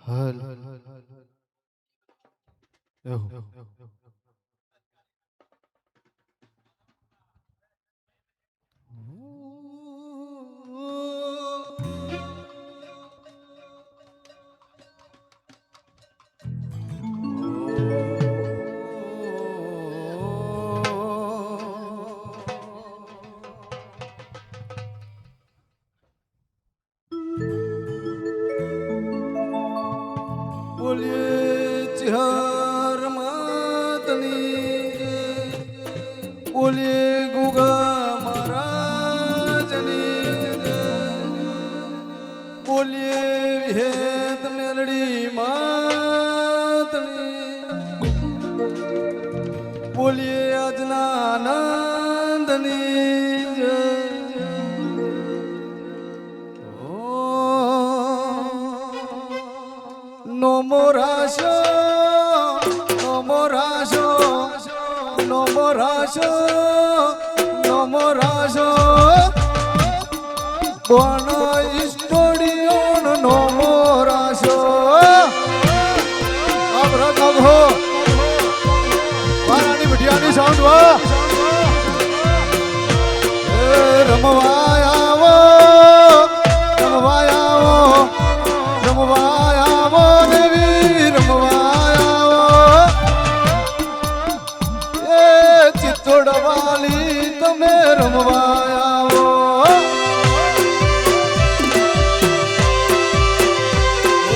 હલ એવું બોલીએ ચિહર માતની બોલીએ ગુગા મહારાજની બોલીએ વિહેત મેલડી માતની બોલીએ આજના આનંદની જય નમો રાશો નમો રાશો નમો રાશો નમો રાશો કોણ સ્ટુડિયો નમો રાશો આબરા ગભો વારાની ભટિયાની સાઉન્ડ વા રમવા આવો રમવા આવો રમવા આવો દેવી રમવા આવો એ ચિત્તોડવાલી તમે રમવા આવો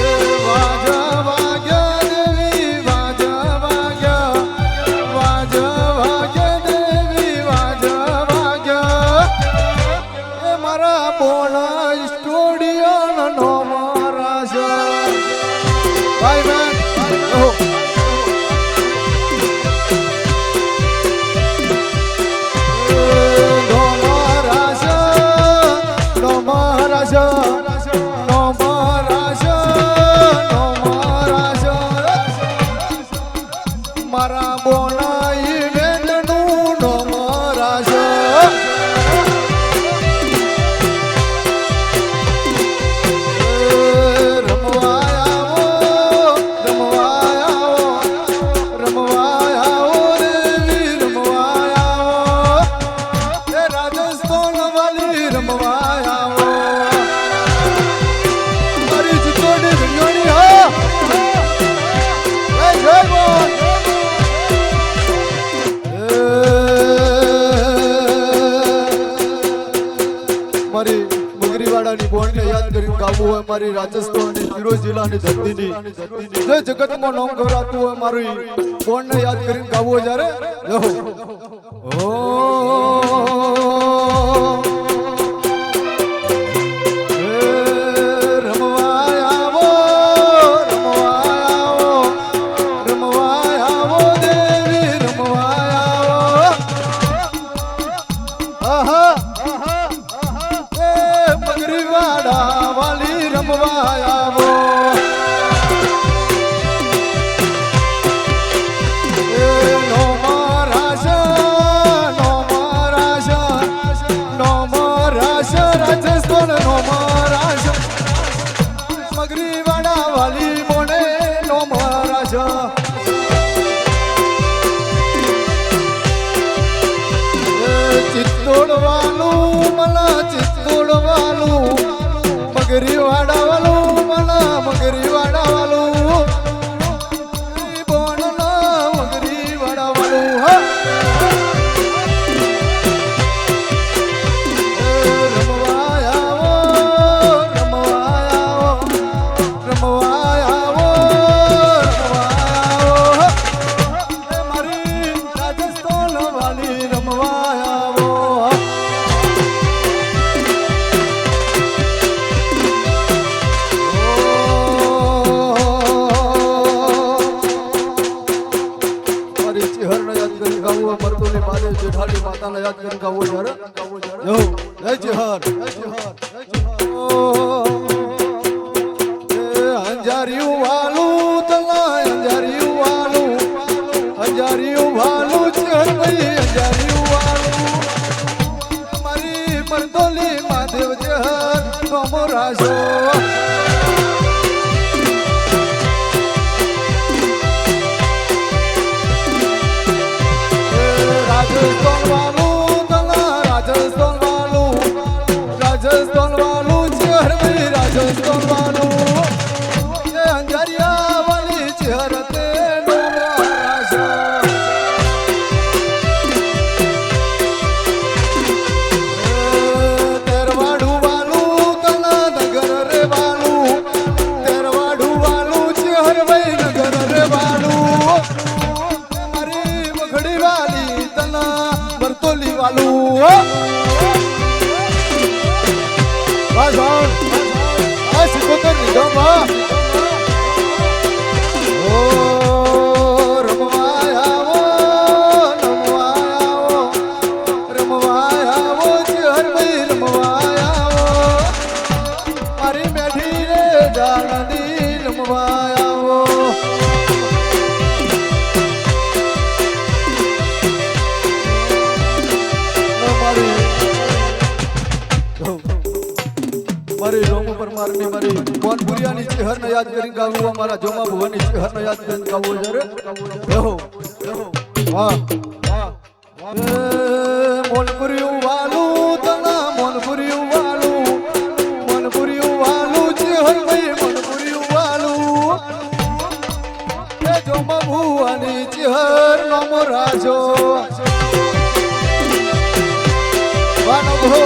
એ વાજા વાગ્યા દેવી વાજા વાગ્યા વાજા વાગ્યા દેવી વાજા વાગ્યા એ મારા બોણા સ્ટુડિયો નો Bye, man. Oh. No Maharaja, no Maharaja, no Maharaja, no Maharaja. Mara bona event nu no Maharaja. મારી મુગરીવાડાની બોર્ડને યાદ કરીને ગાવું હોય મારી રાજસ્થાનની ફિરોઝ જિલ્લાની ધરતીની જે જગતમાં નામ ગવરાતું હોય મારી બોર્ડને યાદ કરીને ગાવું હોય જ્યારે ઓ વાલી રમવા આવો નો મહારાજા નો મહારાજા નો મહારાજા રાજસ્થાન નો મહારાજા મગરીવાડા વાલી બોને નો મહારાજા ચિત્તોડવાલું मला ચિત્તોડવાલું મગરી વાડાવાલું મને મગરી વાડાવાલું બોણના મગરી વાડાવાલું રમવા આવો રમવા આવો રમવા આવો રમવા આવો મારી રાજસ્થાન વાલી રમવા આવો મરતોની માને જેઠાલી માતાને યાદ કરીને ગાવો જ્યારે જો જય જેહર જય જેહર જય જેહર અંજારિયું વાલું તલા અંજારિયું વાલું જેહર ભાઈ અંજારિયું વાલું મારી મરતોલી માદેવ જેહર નમો રાજો નદી રમવા આવો મારી રોમ પરમારની મારી મોનપુરિયાની ચહેરને યાદ કરીને ગાવું અમારા જોમા ભુવનની ચહેરને યાદ કરીને ગાવું જ્યારે વાહ મોનપુરિયું વાલું તના મોનપુરિયું વાલું ચહેર ભાઈ મોનપુરિયું વાલું એ જોમા ભુવનની ચહેર નામો રાજો વાનો ભો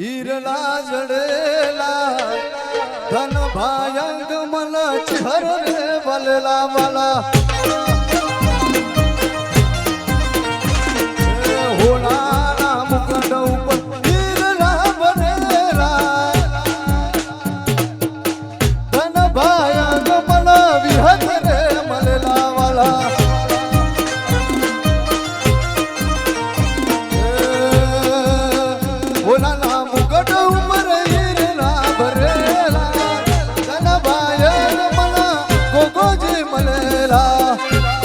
ઈરલા જડેલા ધન ભાયંગ મન ચહર રે વલલા વાલા હોલા મુકટ ઉપર ઈરલા બનેલા ધન ભાયંગ મન વિહત રે મલલા વાલા મલેલા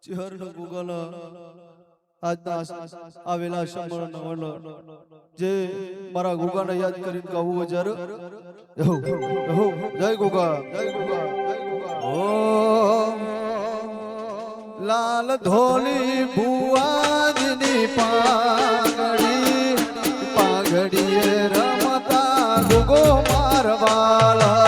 ચિહરનો ગુગલ આજના આવેલા સંબળનો વલો જે મારા ગુગાને યાદ કરીને ગાવું હજાર જય ગુગા ઓ લાલ ધોલી ભુવાજની પાઘડીએ રમતા ગુગો મારવાલા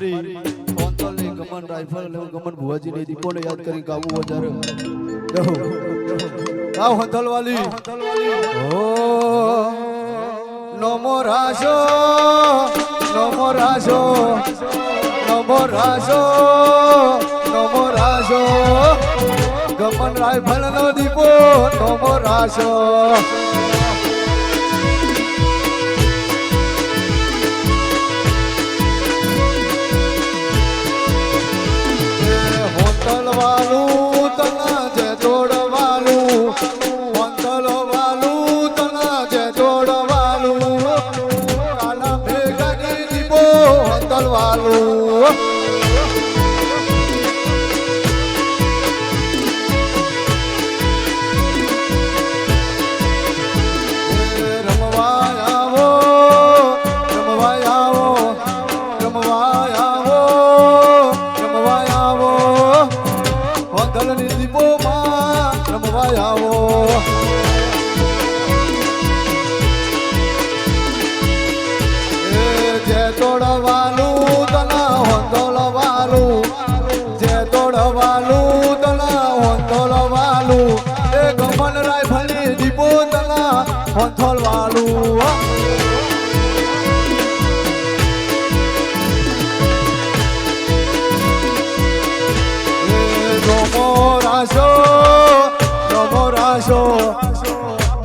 મારી કોંતલ ની ગમન રાઇફલ ને ગમન ભુવાજી ની દીપોને યાદ કરી ગાવું વધારે રહો આવ હોંતલ વાલી ઓ નમો રાશો નમો રાશો નમો રાશો નમો રાશો ગમન રાઇફલ નો દીપો નમો રાશો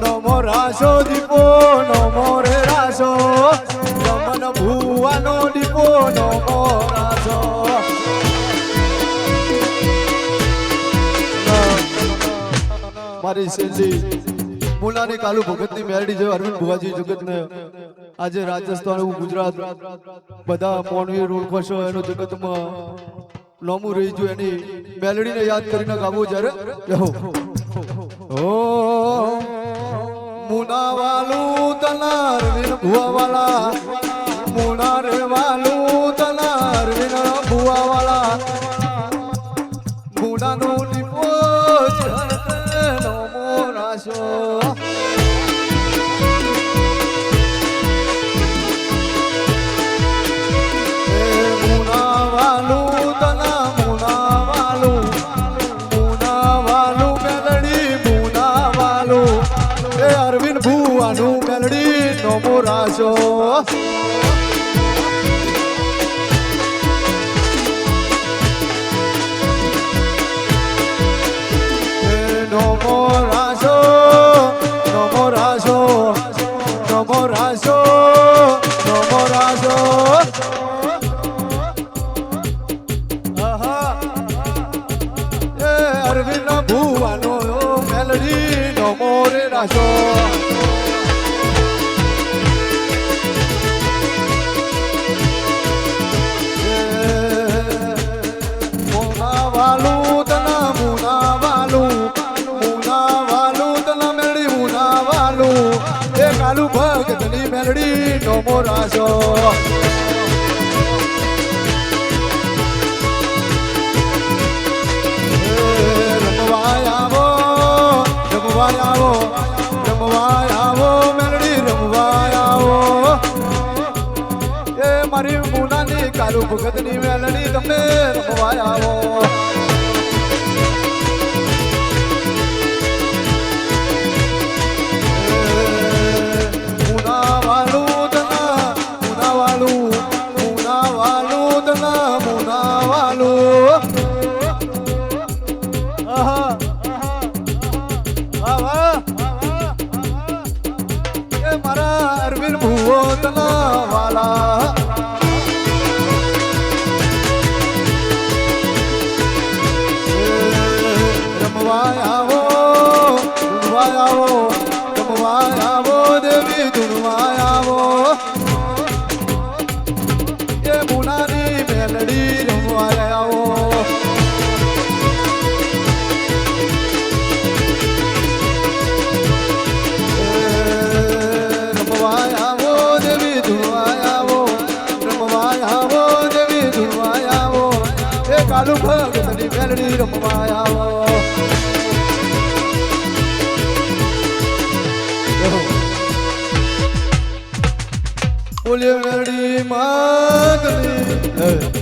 નમો રાશો દીપો નમો રે રાશો ગમન ભુવાનો દીપો નમો રાશો મારી શેલી મુલાની કાલુ ભગતની મેરડી છે અરવિંદ ભુવાજી જગતને આજે રાજસ્થાન ગુજરાત બધા મોણવી રોડ છો એનો જગતમાં નોમું રહી ગયું એની મેલડીને યાદ કરીને ગાવું જ્યારે ઓ મુના વાલું તનાર વિન ભુવા વાલા મુના રે વાલું તનાર વિન ભુવા વાલા મુના નો દીપો નમો રાશો રાશો નમો રાશો નમો રાશો નમો રાશો નમો રાશો એ અરવિંદ ભુવાનો મેલડી નમો રે રાશો કાલુ ભગતની મેલડી નમો રાશો રમવાય આવો મેલડી રમવાય આવો એ મારી મુનાની કાલુ ભગતની મેલડી તમે રમવાય આવો કાલુ ભગતની મેલડી રમવાય આવો બોલે મેલડી માગની